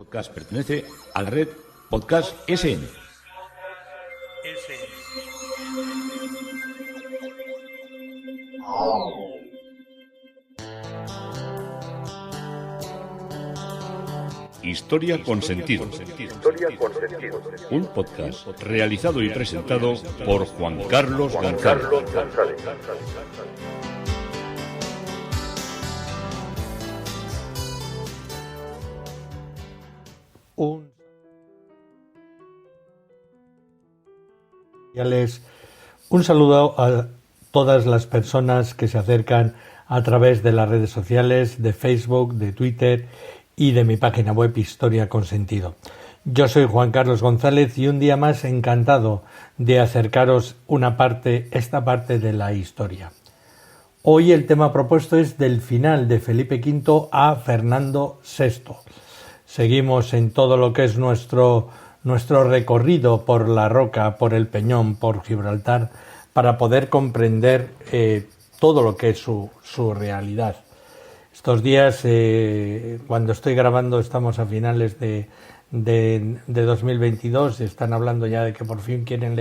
podcast pertenece a la red Podcast SN. Historia con sentido. Un podcast realizado y presentado por Juan Carlos González. Un saludo a todas las personas que se acercan a través de las redes sociales, de Facebook, de Twitter y de mi página web Historia con Sentido. Yo soy Juan Carlos González y un día más encantado de acercaros esta parte de la historia. Hoy el tema propuesto es del final de Felipe V a Fernando VI. Seguimos en todo lo que es nuestro recorrido por la Roca, por el Peñón, por Gibraltar, para poder comprender todo lo que es su realidad. Estos días, cuando estoy grabando, estamos a finales de 2022, están hablando ya de que por fin quieren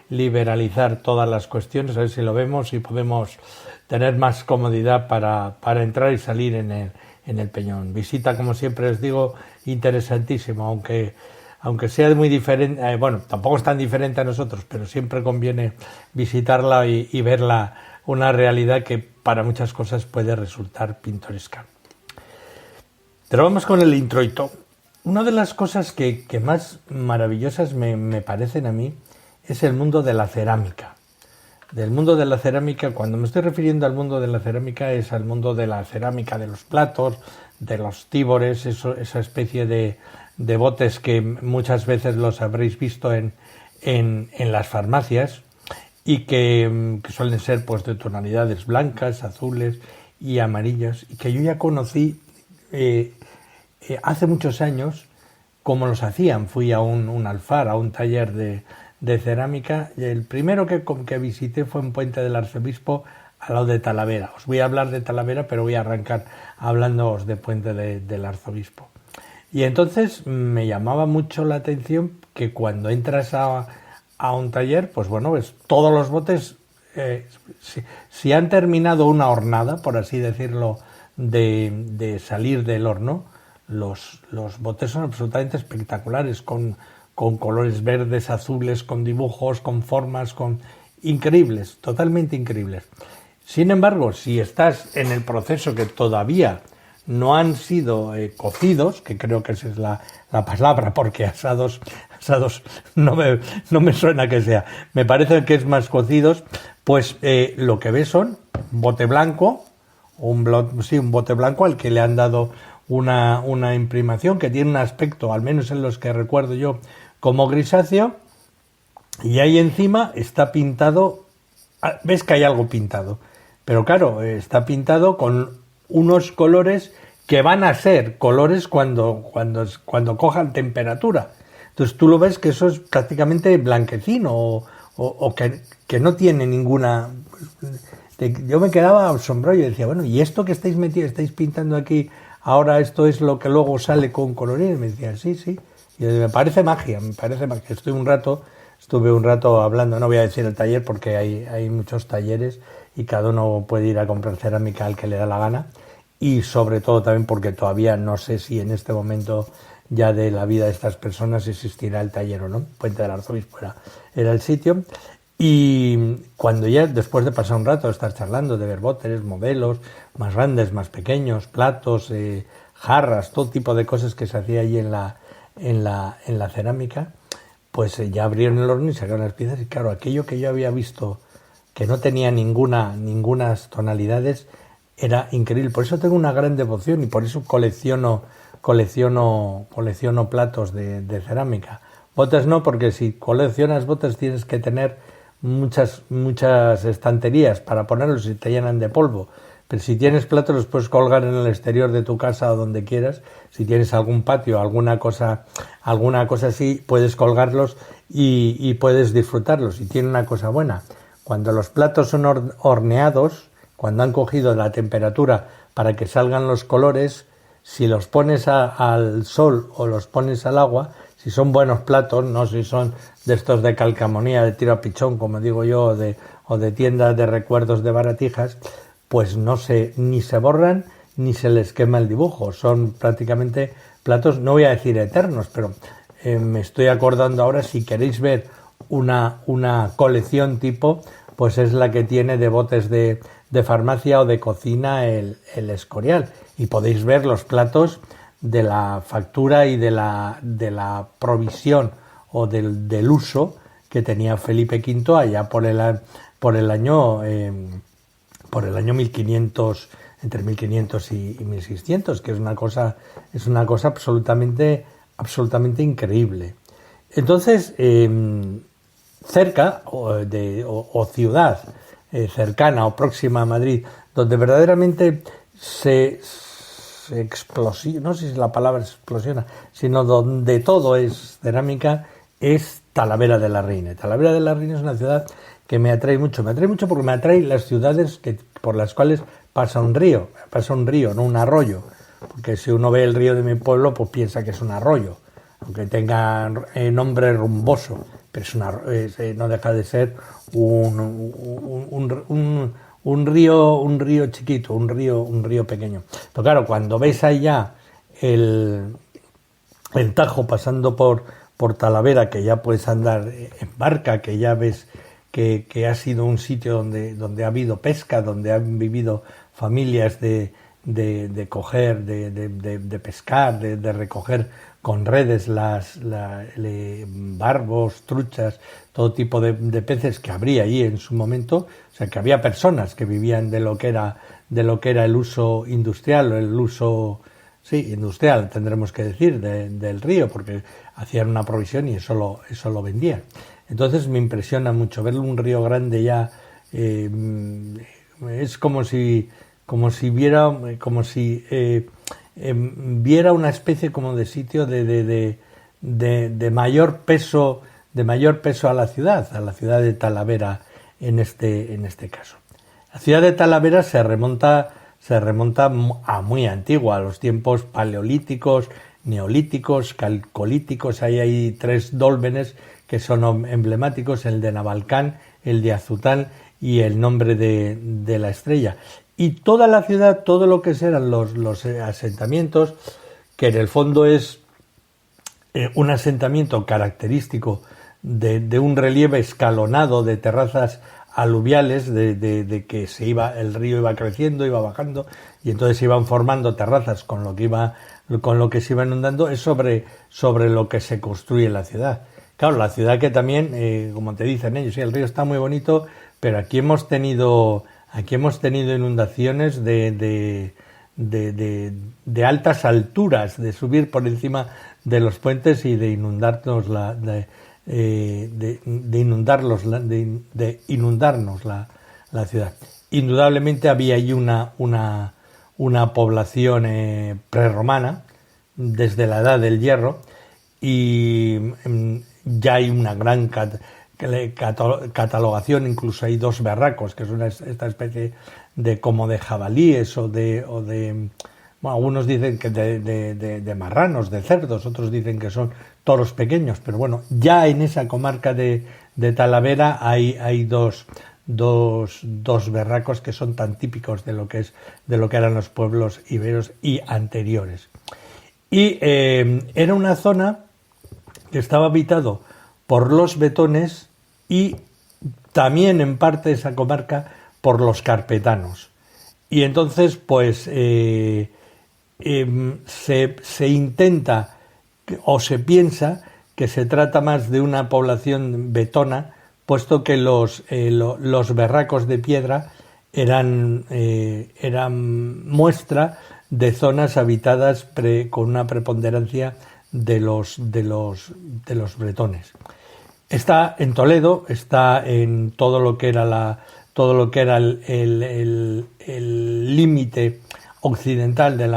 liberalizar todas las cuestiones, a ver si lo vemos y podemos tener más comodidad para entrar y salir en el Peñón. Visita, como siempre les digo, interesantísima, aunque sea muy diferente, tampoco es tan diferente a nosotros, pero siempre conviene visitarla y verla, una realidad que para muchas cosas puede resultar pintoresca. Pero vamos con el introito. Una de las cosas que más maravillosas me parecen a mí es el mundo de la cerámica. Del mundo de la cerámica, cuando me estoy refiriendo al mundo de la cerámica, es al mundo de la cerámica de los platos, de los tíbores, esa especie de botes que muchas veces los habréis visto en las farmacias y que suelen ser pues de tonalidades blancas, azules y amarillas, y que yo ya conocí hace muchos años cómo los hacían. Fui a un alfar, a un taller de cerámica, y el primero que visité fue en Puente del Arzobispo, al lado de Talavera. Os voy a hablar de Talavera, pero voy a arrancar hablándoos de Puente del Arzobispo. Y entonces me llamaba mucho la atención que cuando entras a un taller, pues bueno, ves todos los botes, si han terminado una hornada, por así decirlo, de salir del horno, los botes son absolutamente espectaculares, con colores verdes, azules, con dibujos, con formas, increíbles, totalmente increíbles. Sin embargo, si estás en el proceso que todavía no han sido cocidos, que creo que esa es la palabra, porque asados no me suena que sea, me parece que es más cocidos, pues lo que ves son bote blanco, un bote blanco al que le han dado una imprimación que tiene un aspecto, al menos en los que recuerdo yo, como grisáceo, y ahí encima está pintado, ves que hay algo pintado, pero claro, está pintado con unos colores que van a ser colores cuando cojan temperatura. Entonces tú lo ves que eso es prácticamente blanquecino o que no tiene ninguna... Yo me quedaba asombrado y decía, bueno, ¿y esto que estáis pintando aquí, ahora esto es lo que luego sale con colorines? Y me decían, sí. Y me parece magia. Estuve un rato hablando, no voy a decir el taller porque hay muchos talleres y cada uno puede ir a comprar cerámica al que le da la gana, y sobre todo también porque todavía no sé si en este momento ya de la vida de estas personas existirá el taller o no. Puente del Arzobispo era el sitio, y cuando ya después de pasar un rato de estar charlando, de ver botes, modelos más grandes, más pequeños, platos, jarras, todo tipo de cosas que se hacía allí en la cerámica, pues ya abrieron el horno y sacaron las piezas, y claro, aquello que yo había visto que no tenía ningunas tonalidades, era increíble. Por eso tengo una gran devoción y por eso colecciono platos de cerámica. Botes no, porque si coleccionas botes tienes que tener muchas estanterías para ponerlos y te llenan de polvo. Pero si tienes platos los puedes colgar en el exterior de tu casa o donde quieras. Si tienes algún patio, alguna cosa así, puedes colgarlos y puedes disfrutarlos. Y tiene una cosa buena: cuando los platos son horneados, cuando han cogido la temperatura para que salgan los colores, si los pones al sol o los pones al agua, si son buenos platos, no si son de estos de calcamonía, de tiro a pichón, como digo yo, o de tiendas de recuerdos de baratijas, pues ni se borran ni se les quema el dibujo. Son prácticamente platos, no voy a decir eternos, pero me estoy acordando ahora, si queréis ver una colección tipo, pues es la que tiene de botes de farmacia o de cocina el Escorial, y podéis ver los platos de la factura y de la provisión o del uso que tenía Felipe V allá por el año 1500, entre 1500 y 1600, que es una cosa absolutamente increíble. Entonces, cerca o ciudad cercana o próxima a Madrid, donde verdaderamente se explosiona, no sé si la palabra es explosiona, sino donde todo es cerámica, es Talavera de la Reina. Talavera de la Reina es una ciudad que me atrae mucho porque me atrae las ciudades por las cuales pasa un río, no un arroyo, porque si uno ve el río de mi pueblo, pues piensa que es un arroyo, aunque tenga nombre rumboso, pero no deja de ser un río chiquito, un río pequeño. Pero claro, cuando ves allá el Tajo pasando por Talavera, que ya puedes andar en barca, que ya ves que ha sido un sitio donde ha habido pesca, donde han vivido familias de coger, de pescar, de recoger con redes barbos, truchas, todo tipo de peces que habría allí en su momento. O sea, que había personas que vivían de lo que era el uso industrial, o el uso industrial, tendremos que decir, del río, porque hacían una provisión y eso lo vendían. Entonces me impresiona mucho ver un río grande ya. Es como si viera una especie como de sitio de mayor peso a la ciudad de Talavera en este caso. La ciudad de Talavera se remonta a muy antigua, a los tiempos paleolíticos, neolíticos, calcolíticos. Ahí hay 3 dólmenes que son emblemáticos: el de Navalcán, el de Azután y el nombre de la estrella. Y toda la ciudad, todo lo que serán los asentamientos, que en el fondo es un asentamiento característico de un relieve escalonado de terrazas aluviales, de que el río iba creciendo, iba bajando, y entonces se iban formando terrazas con lo que se iba inundando. Es sobre lo que se construye la ciudad. Claro, la ciudad que también, como te dicen ellos, sí, el río está muy bonito, pero aquí hemos tenido inundaciones de altas alturas, de subir por encima de los puentes y de inundarnos la ciudad. Indudablemente había allí una población prerromana desde la Edad del Hierro, y ya hay una gran catalogación. Incluso hay 2 berracos, que son esta especie de jabalíes o de bueno, algunos dicen que de marranos, de cerdos, otros dicen que son toros pequeños, pero bueno, ya en esa comarca de Talavera hay dos berracos que son tan típicos de lo que eran los pueblos iberos y anteriores. Y era una zona que estaba habitado por los betones y también en parte de esa comarca por los carpetanos. Y entonces pues se intenta o se piensa que se trata más de una población betona, puesto que los berracos de piedra eran muestra de zonas habitadas con una preponderancia de los bretones. Está en Toledo, está en todo lo que era el límite occidental de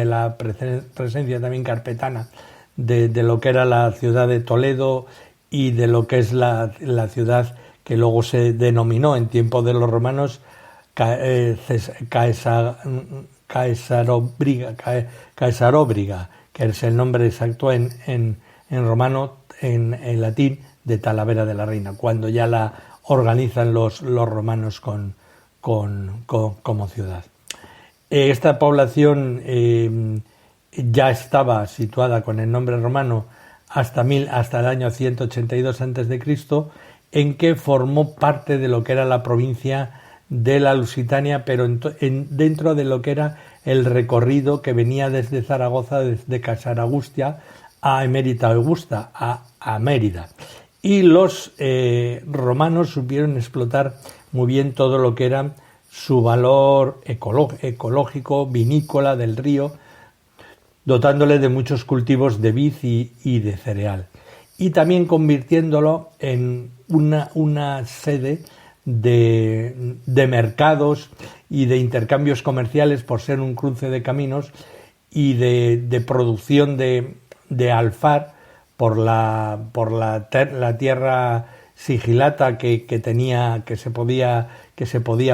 la presencia también carpetana de lo que era la ciudad de Toledo y de lo que es la ciudad que luego se denominó en tiempo de los romanos Caesaróbriga, que es el nombre exacto en romano, en latín, de Talavera de la Reina, cuando ya la organizan los romanos como ciudad. Esta población ya estaba situada con el nombre romano hasta el año 182 a.C., en que formó parte de lo que era la provincia de la Lusitania, pero dentro de lo que era el recorrido que venía desde Zaragoza, desde Casaragustia a Emérita Augusta, a Mérida. Y los romanos supieron explotar muy bien todo lo que era su valor ecológico, vinícola del río, dotándole de muchos cultivos de vid y de cereal. Y también convirtiéndolo en una sede de mercados y de intercambios comerciales, por ser un cruce de caminos, y de producción de alfar por la tierra sigilata que tenía, que se podía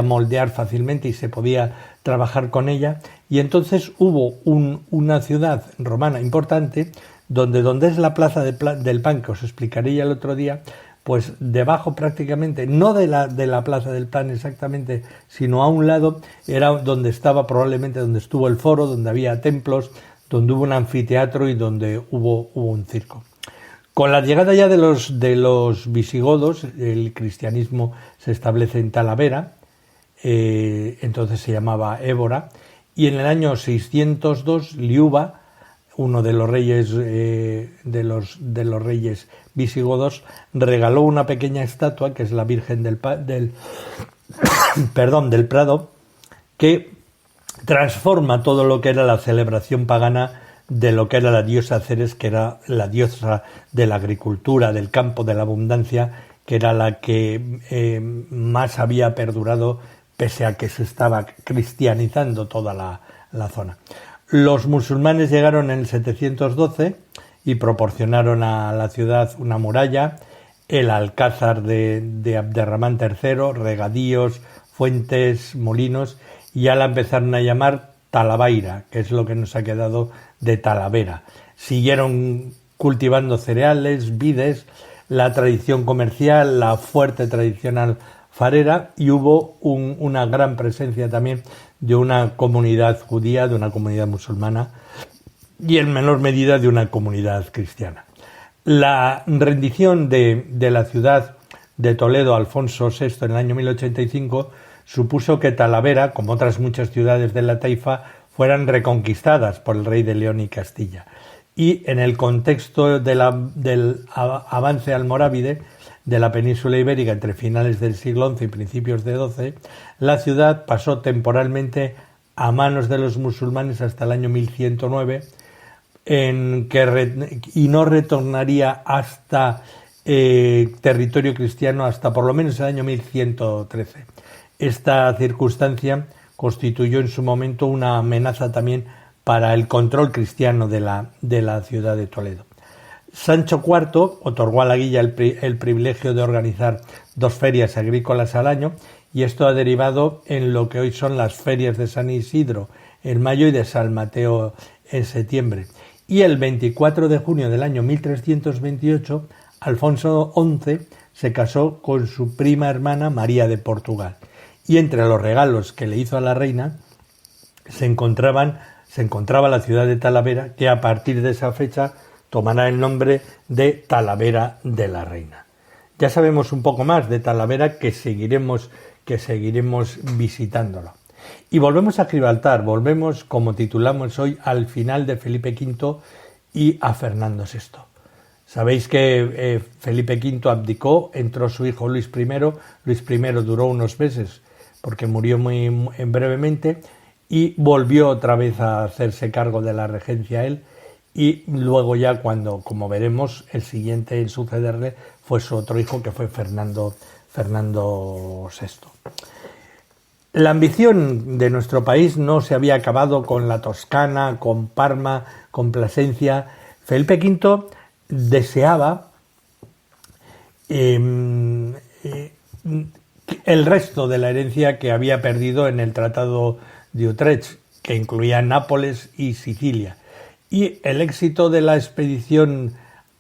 moldear fácilmente y se podía trabajar con ella. Y entonces hubo una ciudad romana importante donde es la plaza del Pan, que os explicaré ya el otro día, pues debajo prácticamente, no de la plaza del Pan exactamente, sino a un lado, era donde estuvo el foro, donde había templos, donde hubo un anfiteatro y donde hubo un circo. Con la llegada ya de los visigodos, el cristianismo se establece en Talavera, entonces se llamaba Évora, y en el año 602 Liuba, uno de los reyes reyes visigodos, regaló una pequeña estatua, que es la Virgen del Prado, que transforma todo lo que era la celebración pagana de lo que era la diosa Ceres, que era la diosa de la agricultura, del campo, de la abundancia, que era la que más había perdurado pese a que se estaba cristianizando toda la zona. Los musulmanes llegaron en el 712 y proporcionaron a la ciudad una muralla, el alcázar de Abderramán III, regadíos, fuentes, molinos, y ya la empezaron a llamar Talabaira, que es lo que nos ha quedado de Talavera. Siguieron cultivando cereales, vides, la tradición comercial, la fuerte tradición alfarera, y hubo una gran presencia también de una comunidad judía, de una comunidad musulmana y en menor medida de una comunidad cristiana. La rendición de la ciudad de Toledo a Alfonso VI en el año 1085 supuso que Talavera, como otras muchas ciudades de la Taifa, fueran reconquistadas por el rey de León y Castilla. Y en el contexto del avance almorávide de la península ibérica entre finales del siglo XI y principios de XII, la ciudad pasó temporalmente a manos de los musulmanes hasta el año 1109, y no retornaría hasta territorio cristiano hasta por lo menos el año 1113. Esta circunstancia constituyó en su momento una amenaza también para el control cristiano de la ciudad de Toledo. Sancho IV otorgó a la Guilla el privilegio de organizar 2 ferias agrícolas al año, y esto ha derivado en lo que hoy son las ferias de San Isidro en mayo y de San Mateo en septiembre. Y el 24 de junio del año 1328, Alfonso XI se casó con su prima hermana María de Portugal. Y entre los regalos que le hizo a la reina se encontraba la ciudad de Talavera, que a partir de esa fecha tomará el nombre de Talavera de la Reina. Ya sabemos un poco más de Talavera, que seguiremos visitándolo. Y volvemos a Gibraltar, volvemos, como titulamos hoy, al final de Felipe V y a Fernando VI. Sabéis que Felipe V abdicó, entró su hijo Luis I. Luis I duró unos meses porque murió muy brevemente, y volvió otra vez a hacerse cargo de la regencia él, y luego ya cuando, como veremos, el siguiente en sucederle fue su otro hijo, que fue Fernando VI. La ambición de nuestro país no se había acabado con la Toscana, con Parma, con Plasencia. Felipe V deseaba el resto de la herencia que había perdido en el Tratado de Utrecht, que incluía Nápoles y Sicilia. Y el éxito de la expedición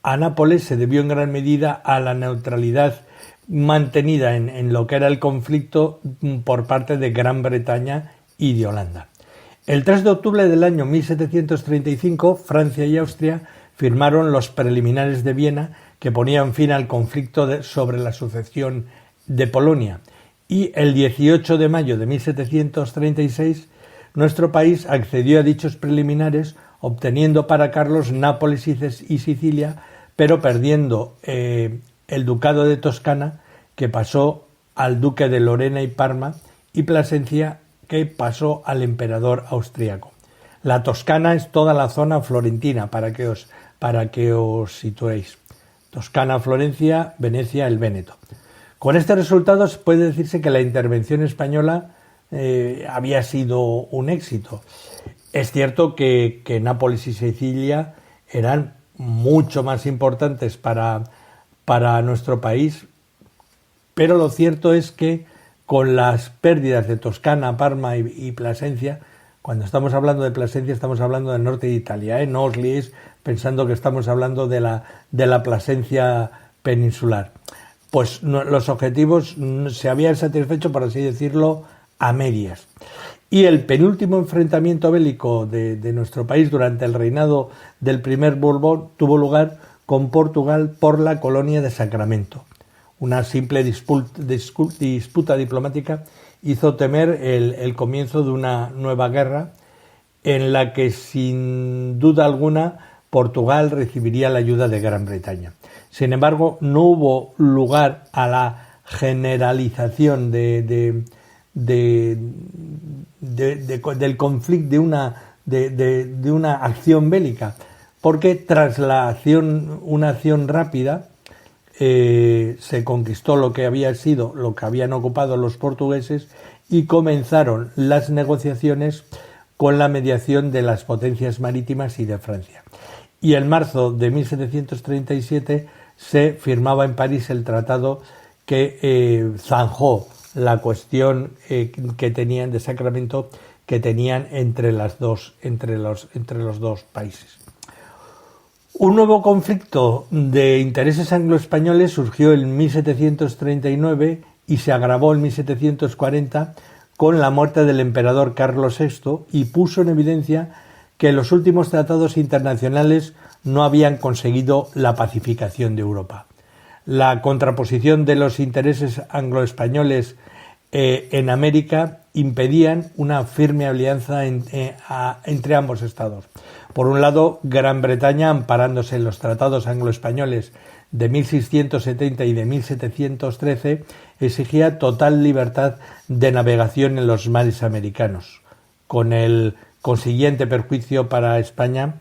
a Nápoles se debió en gran medida a la neutralidad mantenida en lo que era el conflicto por parte de Gran Bretaña y de Holanda. El 3 de octubre del año 1735, Francia y Austria firmaron los preliminares de Viena que ponían fin al conflicto sobre la sucesión de Polonia. Y el 18 de mayo de 1736, nuestro país accedió a dichos preliminares, obteniendo para Carlos Nápoles y Sicilia, pero perdiendo el ducado de Toscana, que pasó al duque de Lorena y Parma, y Plasencia, que pasó al emperador austríaco. La Toscana es toda la zona florentina, para que os situéis. Toscana, Florencia, Venecia, el Véneto. Con este resultado puede decirse que la intervención española había sido un éxito. Es cierto que Nápoles y Sicilia eran mucho más importantes para nuestro país, pero lo cierto es que con las pérdidas de Toscana, Parma y Plasencia, cuando estamos hablando de Plasencia estamos hablando del norte de Italia, no os liéis pensando que estamos hablando de la Plasencia peninsular. Pues los objetivos se habían satisfecho, por así decirlo, a medias. Y el penúltimo enfrentamiento bélico de nuestro país durante el reinado del primer Borbón tuvo lugar con Portugal por la colonia de Sacramento. Una simple disputa diplomática hizo temer el comienzo de una nueva guerra en la que, sin duda alguna, Portugal recibiría la ayuda de Gran Bretaña. Sin embargo, no hubo lugar a la generalización del conflicto, de una acción bélica, porque tras una acción rápida se conquistó lo que habían ocupado los portugueses y comenzaron las negociaciones con la mediación de las potencias marítimas y de Francia. Y en marzo de 1737 se firmaba en París el tratado que zanjó la cuestión que tenían de Sacramento, que tenían entre los dos países. Un nuevo conflicto de intereses anglo-españoles surgió en 1739 y se agravó en 1740 con la muerte del emperador Carlos VI y puso en evidencia que los últimos tratados internacionales no habían conseguido la pacificación de Europa. La contraposición de los intereses anglo-españoles en América impedían una firme alianza entre ambos estados. Por un lado, Gran Bretaña, amparándose en los tratados anglo-españoles de 1670 y de 1713, exigía total libertad de navegación en los mares americanos, con el consiguiente perjuicio para España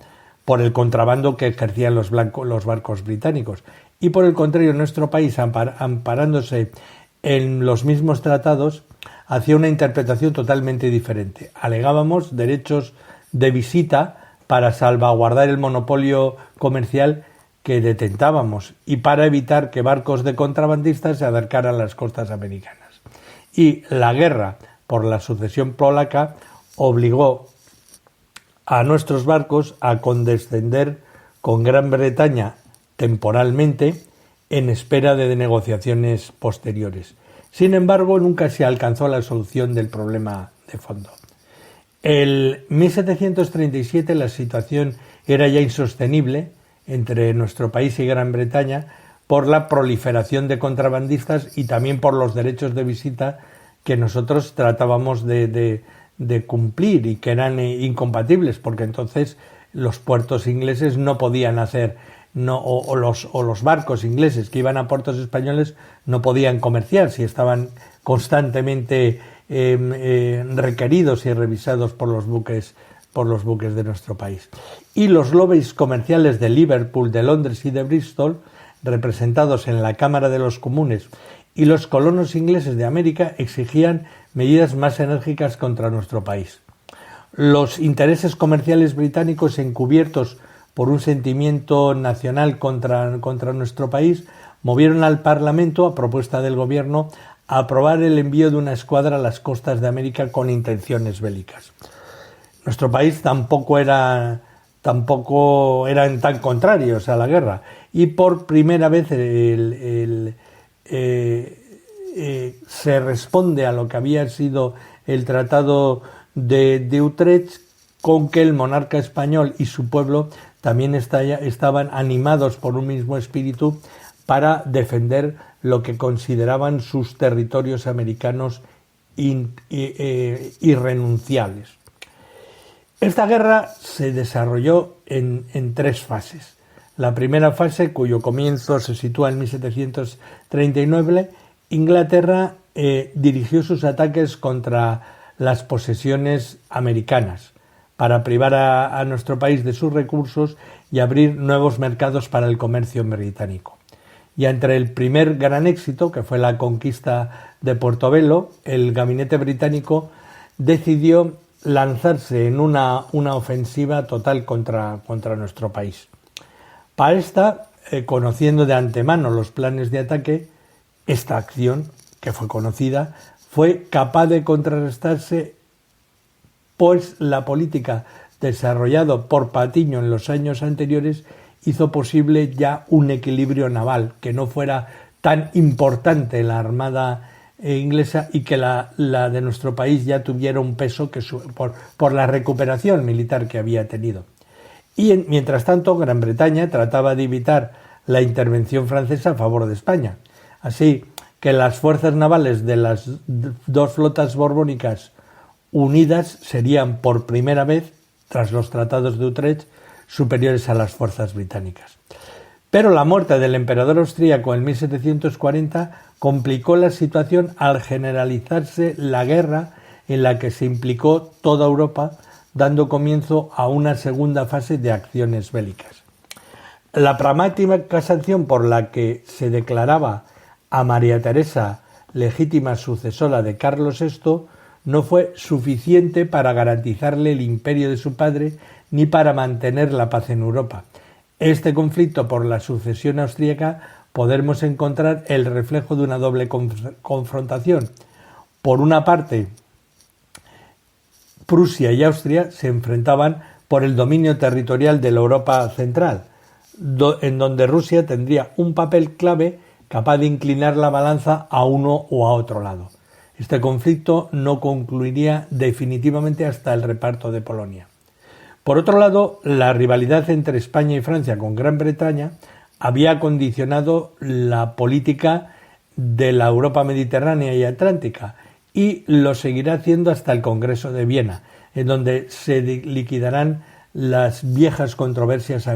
por el contrabando que ejercían los barcos británicos. Y por el contrario, nuestro país, amparándose en los mismos tratados, hacía una interpretación totalmente diferente. Alegábamos derechos de visita para salvaguardar el monopolio comercial que detentábamos y para evitar que barcos de contrabandistas se acercaran a las costas americanas. Y la guerra por la sucesión polaca obligó a nuestros barcos a condescender con Gran Bretaña temporalmente en espera de negociaciones posteriores. Sin embargo, nunca se alcanzó la solución del problema de fondo. En 1737 la situación era ya insostenible entre nuestro país y Gran Bretaña por la proliferación de contrabandistas y también por los derechos de visita que nosotros tratábamos de cumplir y que eran incompatibles, porque entonces los puertos ingleses no podían hacer, o los barcos ingleses que iban a puertos españoles no podían comerciar si estaban constantemente requeridos y revisados por los buques de nuestro país. Y los lobbies comerciales de Liverpool, de Londres y de Bristol, representados en la Cámara de los Comunes, y los colonos ingleses de América exigían medidas más enérgicas contra nuestro país. Los intereses comerciales británicos, encubiertos por un sentimiento nacional contra nuestro país, movieron al Parlamento, a propuesta del Gobierno, a aprobar el envío de una escuadra a las costas de América con intenciones bélicas. nuestro país tampoco eran tan contrarios a la guerra, y por primera vez se responde a lo que había sido el Tratado de Utrecht, con que el monarca español y su pueblo también estaban animados por un mismo espíritu para defender lo que consideraban sus territorios americanos irrenunciables. Esta guerra se desarrolló en 3 fases. La primera fase, cuyo comienzo se sitúa en 1739, Inglaterra dirigió sus ataques contra las posesiones americanas para privar a nuestro país de sus recursos y abrir nuevos mercados para el comercio británico. Y entre el primer gran éxito, que fue la conquista de Portobelo, el gabinete británico decidió lanzarse en una ofensiva total contra nuestro país. Para esta, conociendo de antemano los planes de ataque, esta acción, que fue conocida, fue capaz de contrarrestarse, pues la política desarrollada por Patiño en los años anteriores hizo posible ya un equilibrio naval, que no fuera tan importante la armada inglesa y que la de nuestro país ya tuviera un peso por la recuperación militar que había tenido. Y mientras tanto, Gran Bretaña trataba de evitar la intervención francesa a favor de España. Así que las fuerzas navales de las 2 flotas borbónicas unidas serían por primera vez, tras los tratados de Utrecht, superiores a las fuerzas británicas. Pero la muerte del emperador austríaco en 1740 complicó la situación al generalizarse la guerra en la que se implicó toda Europa, dando comienzo a una segunda fase de acciones bélicas. La pragmática sanción por la que se declaraba a María Teresa legítima sucesora de Carlos VI no fue suficiente para garantizarle el imperio de su padre ni para mantener la paz en Europa. Este conflicto por la sucesión austríaca podemos encontrar el reflejo de una doble confrontación. Por una parte, Prusia y Austria se enfrentaban por el dominio territorial de la Europa central, en donde Rusia tendría un papel clave capaz de inclinar la balanza a uno o a otro lado. Este conflicto no concluiría definitivamente hasta el reparto de Polonia. Por otro lado, la rivalidad entre España y Francia con Gran Bretaña había condicionado la política de la Europa mediterránea y atlántica, y lo seguirá haciendo hasta el Congreso de Viena, en donde se liquidarán las viejas controversias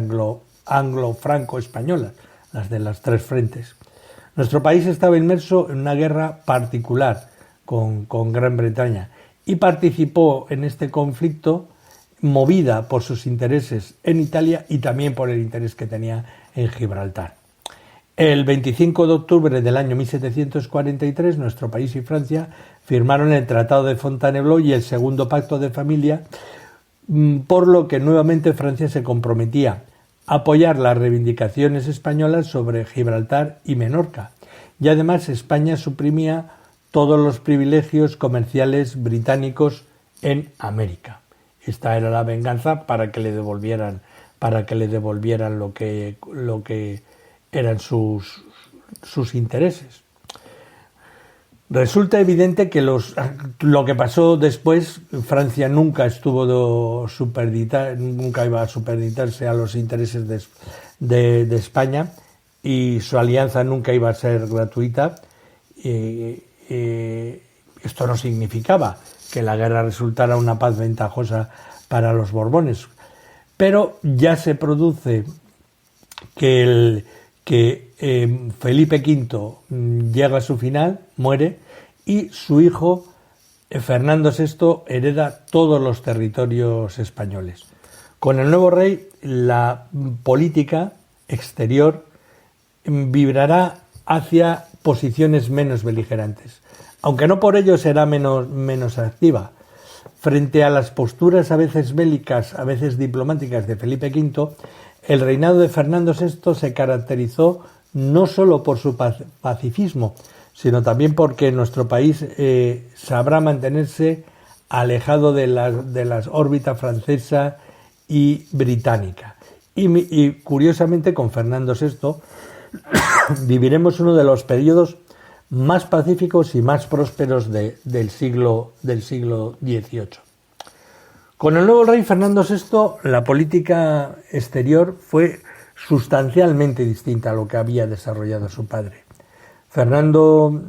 anglo-franco-españolas, las de las 3 frentes. Nuestro país estaba inmerso en una guerra particular con Gran Bretaña y participó en este conflicto movida por sus intereses en Italia y también por el interés que tenía en Gibraltar. El 25 de octubre del año 1743, nuestro país y Francia firmaron el Tratado de Fontainebleau y el Segundo Pacto de Familia, por lo que nuevamente Francia se comprometía a apoyar las reivindicaciones españolas sobre Gibraltar y Menorca, y además España suprimía todos los privilegios comerciales británicos en América. Esta era la venganza para que le devolvieran lo que eran sus intereses. Resulta evidente que lo que pasó después, Francia nunca iba a supeditarse a los intereses de España, y su alianza nunca iba a ser gratuita. Esto no significaba que la guerra resultara una paz ventajosa para los Borbones, pero ya se produce que Felipe V llega a su final, muere, y su hijo Fernando VI hereda todos los territorios españoles. Con el nuevo rey, la política exterior vibrará hacia posiciones menos beligerantes, aunque no por ello será menos activa. Frente a las posturas a veces bélicas, a veces diplomáticas de Felipe V, el reinado de Fernando VI se caracterizó no solo por su pacifismo, sino también porque nuestro país sabrá mantenerse alejado de las órbitas francesa y británica. Y curiosamente, con Fernando VI viviremos uno de los periodos más pacíficos y más prósperos del siglo XVIII. Con el nuevo rey Fernando VI, la política exterior fue sustancialmente distinta a lo que había desarrollado su padre. Fernando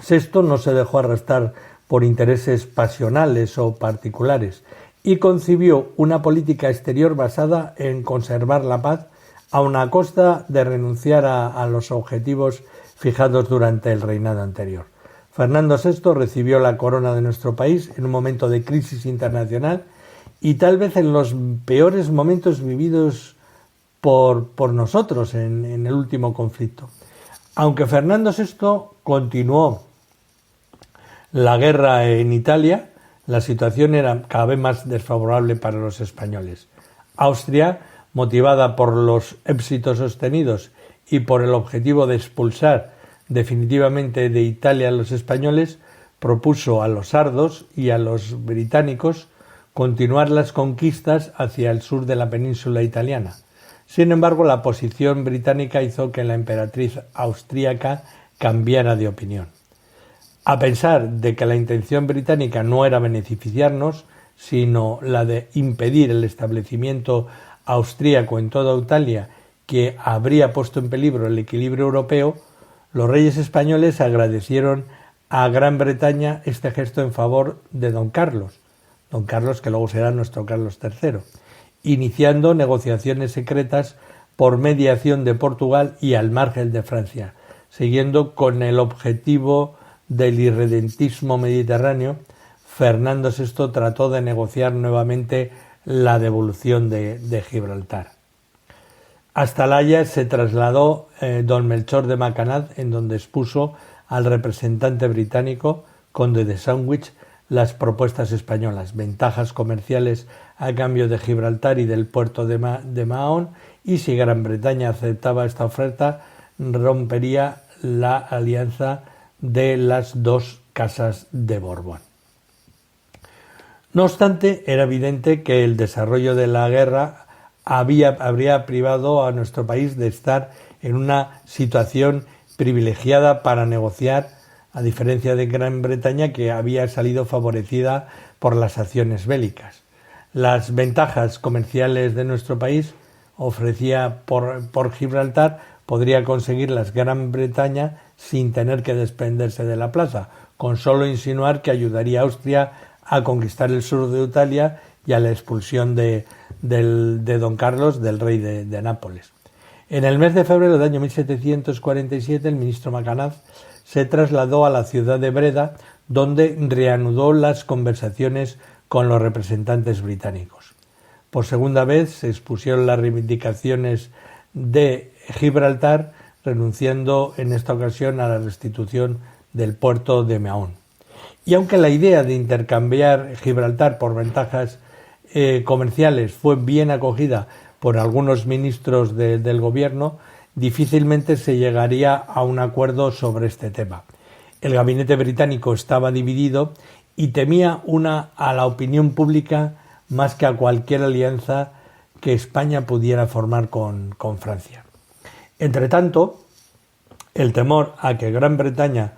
VI no se dejó arrastrar por intereses pasionales o particulares y concibió una política exterior basada en conservar la paz aun a costa de renunciar a los objetivos fijados durante el reinado anterior. Fernando VI recibió la corona de nuestro país en un momento de crisis internacional y tal vez en los peores momentos vividos por nosotros en el último conflicto. Aunque Fernando VI continuó la guerra en Italia, la situación era cada vez más desfavorable para los españoles. Austria, motivada por los éxitos sostenidos y por el objetivo de expulsar definitivamente de Italia a los españoles, propuso a los sardos y a los británicos continuar las conquistas hacia el sur de la península italiana. Sin embargo, la posición británica hizo que la emperatriz austríaca cambiara de opinión. A pesar de que la intención británica no era beneficiarnos, sino la de impedir el establecimiento austríaco en toda Italia, que habría puesto en peligro el equilibrio europeo, los reyes españoles agradecieron a Gran Bretaña este gesto en favor de don Carlos, que luego será nuestro Carlos III, iniciando negociaciones secretas por mediación de Portugal y al margen de Francia, siguiendo con el objetivo del irredentismo mediterráneo. Fernando VI trató de negociar nuevamente la devolución de Gibraltar. Hasta La Haya se trasladó don Melchor de Macanaz, en donde expuso al representante británico, conde de Sandwich, las propuestas españolas, ventajas comerciales a cambio de Gibraltar y del puerto de Mahón, y si Gran Bretaña aceptaba esta oferta, rompería la alianza de las dos casas de Borbón. No obstante, era evidente que el desarrollo de la guerra habría privado a nuestro país de estar en una situación privilegiada para negociar, a diferencia de Gran Bretaña, que había salido favorecida por las acciones bélicas. Las ventajas comerciales de nuestro país ofrecía por Gibraltar podría conseguirlas Gran Bretaña sin tener que desprenderse de la plaza, con solo insinuar que ayudaría a Austria a conquistar el sur de Italia y a la expulsión de don Carlos, del rey de Nápoles. En el mes de febrero del año 1747, el ministro Macanaz se trasladó a la ciudad de Breda, donde reanudó las conversaciones con los representantes británicos. Por segunda vez se expusieron las reivindicaciones de Gibraltar, renunciando en esta ocasión a la restitución del puerto de Mahón. Y aunque la idea de intercambiar Gibraltar por ventajas comerciales fue bien acogida por algunos ministros del gobierno, difícilmente se llegaría a un acuerdo sobre este tema. El gabinete británico estaba dividido y temía a la opinión pública más que a cualquier alianza que España pudiera formar con Francia. Entretanto, el temor a que Gran Bretaña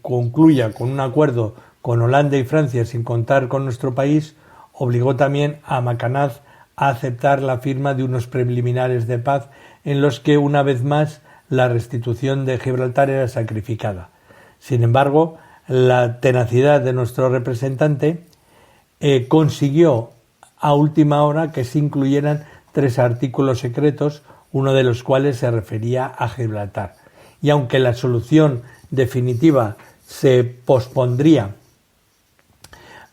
concluya con un acuerdo con Holanda y Francia sin contar con nuestro país obligó también a Macanaz a aceptar la firma de unos preliminares de paz en los que una vez más la restitución de Gibraltar era sacrificada. Sin embargo, la tenacidad de nuestro representante consiguió a última hora que se incluyeran 3 artículos secretos, uno de los cuales se refería a Gibraltar. Y aunque la solución definitiva se pospondría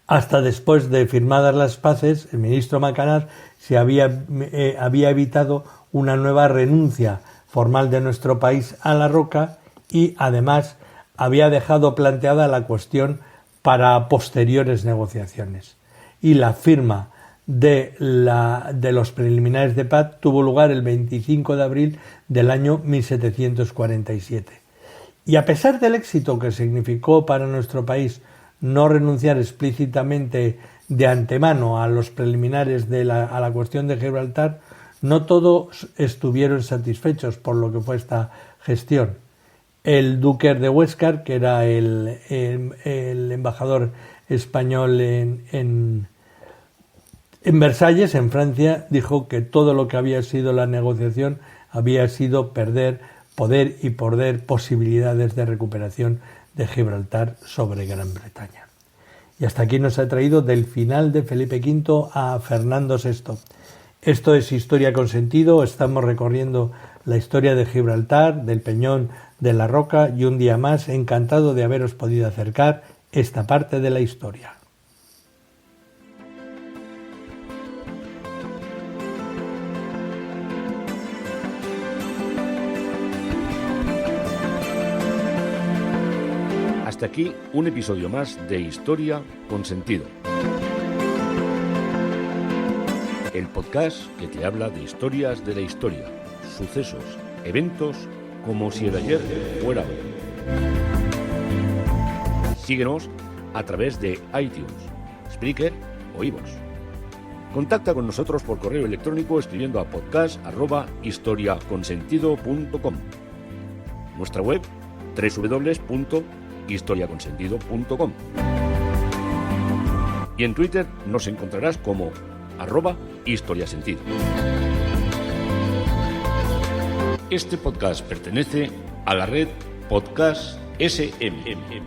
hasta después de firmadas las paces, el ministro Macanaz se había evitado una nueva renuncia formal de nuestro país a la roca y además había dejado planteada la cuestión para posteriores negociaciones. Y la firma de los preliminares de paz tuvo lugar el 25 de abril del año 1747. Y a pesar del éxito que significó para nuestro país no renunciar explícitamente de antemano a los preliminares a la cuestión de Gibraltar, no todos estuvieron satisfechos por lo que fue esta gestión. El duque de Huéscar, que era el embajador español en Versalles, en Francia, dijo que todo lo que había sido la negociación había sido perder poder y posibilidades de recuperación de Gibraltar sobre Gran Bretaña. Y hasta aquí nos ha traído del final de Felipe V a Fernando VI. Esto es Historia con Sentido, estamos recorriendo la historia de Gibraltar, del Peñón de la Roca, y un día más encantado de haberos podido acercar esta parte de la historia. Hasta aquí un episodio más de Historia con Sentido. El podcast que te habla de historias de la historia, sucesos, eventos, como si el ayer fuera hoy. Síguenos a través de iTunes, Spreaker o iVoox. Contacta con nosotros por correo electrónico escribiendo a podcast@historiaconsentido.com. Nuestra web www.historiaconsentido.com. Y en Twitter nos encontrarás como @historiasentido. Este podcast pertenece a la red Podcast SM.